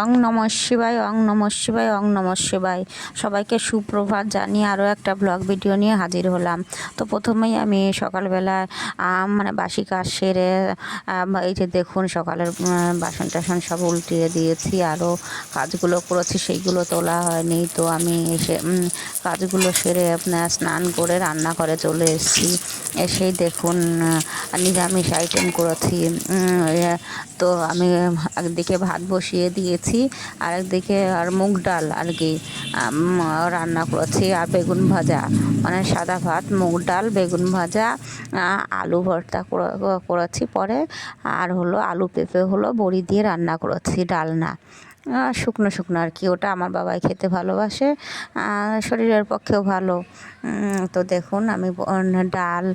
অং নমঃ শিবায়, অং নমঃ শিবায়, অং নমঃ শিবায়। সবাইকে সুপ্রভাত জানিয়ে আরও একটা ব্লগ ভিডিও নিয়ে হাজির হলাম। তো প্রথমেই আমি সকালবেলা মানে বাসি কাজ সেরে এই যে দেখুন সকালের বাসন টাসন সব উল্টিয়ে দিয়েছি, আরও কাজগুলো করেছি সেইগুলো তোলা হয়নি। তো আমি এসে কাজগুলো সেরে আপনার স্নান করে রান্না করে চলে এসেছি। এসেই দেখুন নিরামিষ আইটেম করেছি। তো আমি একদিকে ভাত বসিয়ে দিয়েছি, আর একদিকে আর মুগ ডাল আর কি রান্না করেছি, আর বেগুন ভাজা, মানে সাদা ভাত, মুগ ডাল, বেগুন ভাজা, আলু ভর্তা করেছি পরে, আর হলো আলু পেঁপে হলো বড়ি দিয়ে রান্না করেছি, ডালনা শুকনো শুকনো আর কি। ওটা আমার বাবাই খেতে ভালোবাসে, শরীরের পক্ষেও ভালো। তো দেখুন আমি ডাল,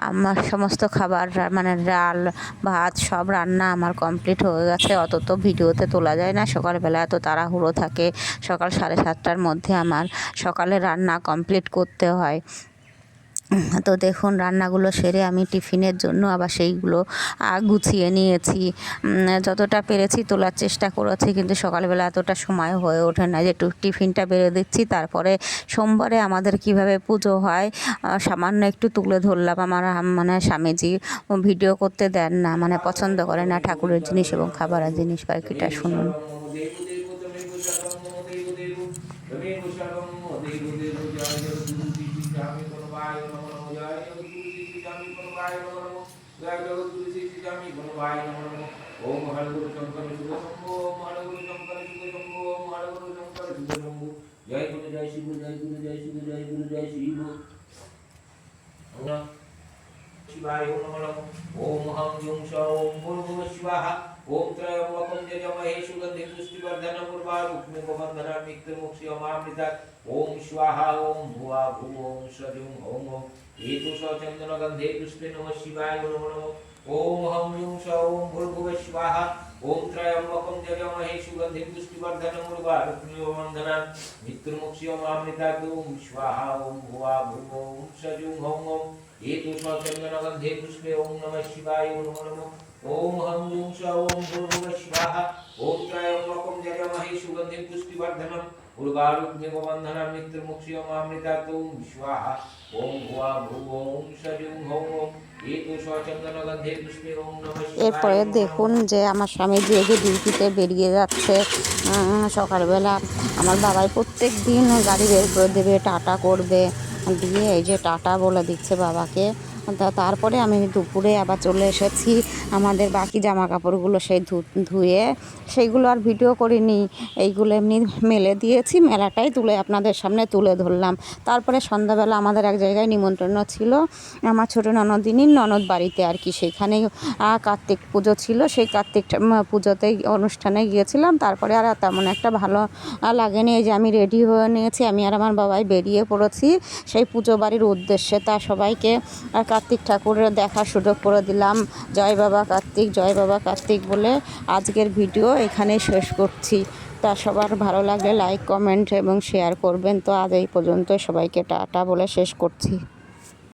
আমার সমস্ত খাবার মানে ডাল ভাত সব রান্না আমার কমপ্লিট হয়ে গেছে। অত তো ভিডিওতে তোলা যায় না, সকালবেলা এত তাড়াহুড়ো থাকে। সকাল 7:30টার মধ্যে আমার সকালে রান্না কমপ্লিট করতে হয়। তো দেখুন রান্নাগুলো সেরে আমি টিফিনের জন্য আবার সেইগুলো গুছিয়ে নিয়েছি। যতটা পেরেছি তোলার চেষ্টা করেছি, কিন্তু সকালবেলা এতটা সময় হয়ে ওঠে না যে একটু টিফিনটা বেড়ে দিচ্ছি। তারপরে সোমবারে আমাদের কিভাবে পুজো হয় সামান্য একটু তুলে ধরলাম। আমার মানে স্বামীজি ভিডিও করতে দেন না, মানে পছন্দ করে না ঠাকুরের জিনিস এবং খাবারের জিনিস। বাকিটা শুনুন। ओम हर गुरु शंकर शिव शंभो, ओम हर गुरु शंकर शिव शंभो, ओम हर गुरु शंकर शिव शंभो। जय गुरु जय शिव, जय गुरु जय शिव, जय गुरु जय शिव। शिवाय ओम नमः। ओम हं जुं श ओम भूर्भुवः स्वः। ओम त्रयंबकं यजामहे सुगन्धिं पुष्टिवर्धनम् उर्वारुकमिव बन्धनान् मृत्युर्मुक्षीयमामृतात्। ओम स्वाहा ओम भुवा भुव ओम सजुं ओम ओम एतु सचन्दनगन्धे पुष्पे नमः शिवाय नमो नमः। ओम हं जुं श ओम भूर्भुवः स्वः। ओम त्रयंबकं यजामहे सुगन्धिं पुष्टिवर्धनम् उर्वारुकमिव बन्धनान् मृत्युर्मुक्षीयमामृतात्। ओम स्वाहा ओम भुवा भुव ओम सजुं ओम ओम एतु सचन्दनगन्धे पुष्पे ओम नमः शिवाय नमो नमः। ओम हं जुं श ओम भूर्भुवः स्वः। ओम त्रयंबकं यजामहे सुगन्धिं पुष्टिवर्धनम् उर्वारुकमिव बन्धनान् मृत्युर्मुक्षीयमामृतात्। ओम स्वाहा ओम भुवा भुव ओम सजुं ओम ओम एतु सचन्दनगन्धे पुष्पे ओम नमः शिवाय। এরপরে দেখুন যে আমার স্বামী যে ডিউটিতে বেরিয়ে যাচ্ছে সকালবেলা। আমার বাবাই প্রত্যেক দিন গাড়ি বের করে দেবে, টাটা করবে, দিয়ে এই যে টাটা বলে দিচ্ছে বাবাকে। তারপরে আমি দুপুরে আবার চলে এসেছি। আমাদের বাকি জামা কাপড়গুলো সেই ধুয়ে সেইগুলো আর ভিডিও করিনি, এইগুলো এমনি মেলে দিয়েছি, মেলাটাই তুলে আপনাদের সামনে তুলে ধরলাম। তারপরে সন্ধ্যাবেলা আমাদের এক জায়গায় নিমন্ত্রণ ছিল, আমার ছোটো ননদিনীর ননদ বাড়িতে আর কি। সেইখানেই কার্তিক পুজো ছিল, সেই কার্তিক পুজোতেই অনুষ্ঠানে গিয়েছিলাম। তারপরে আর তেমন একটা ভালো লাগেনি। এই যে আমি রেডি হয়ে নিয়েছি, আমি আর আমার বাবাই বেরিয়ে পড়েছি সেই পুজো বাড়ির উদ্দেশ্যে। তা সবাইকে কার্তিক ঠাকুরের দেখার সুযোগ করে দিলাম। জয় বাবা কার্তিক, জয় বাবা কার্তিক বলে আজকের ভিডিও এখানেই শেষ করছি। তা সবার ভালো লাগলে লাইক কমেন্ট এবং শেয়ার করবেন। তো আজ এই পর্যন্ত, সবাইকে টাটা বলে শেষ করছি।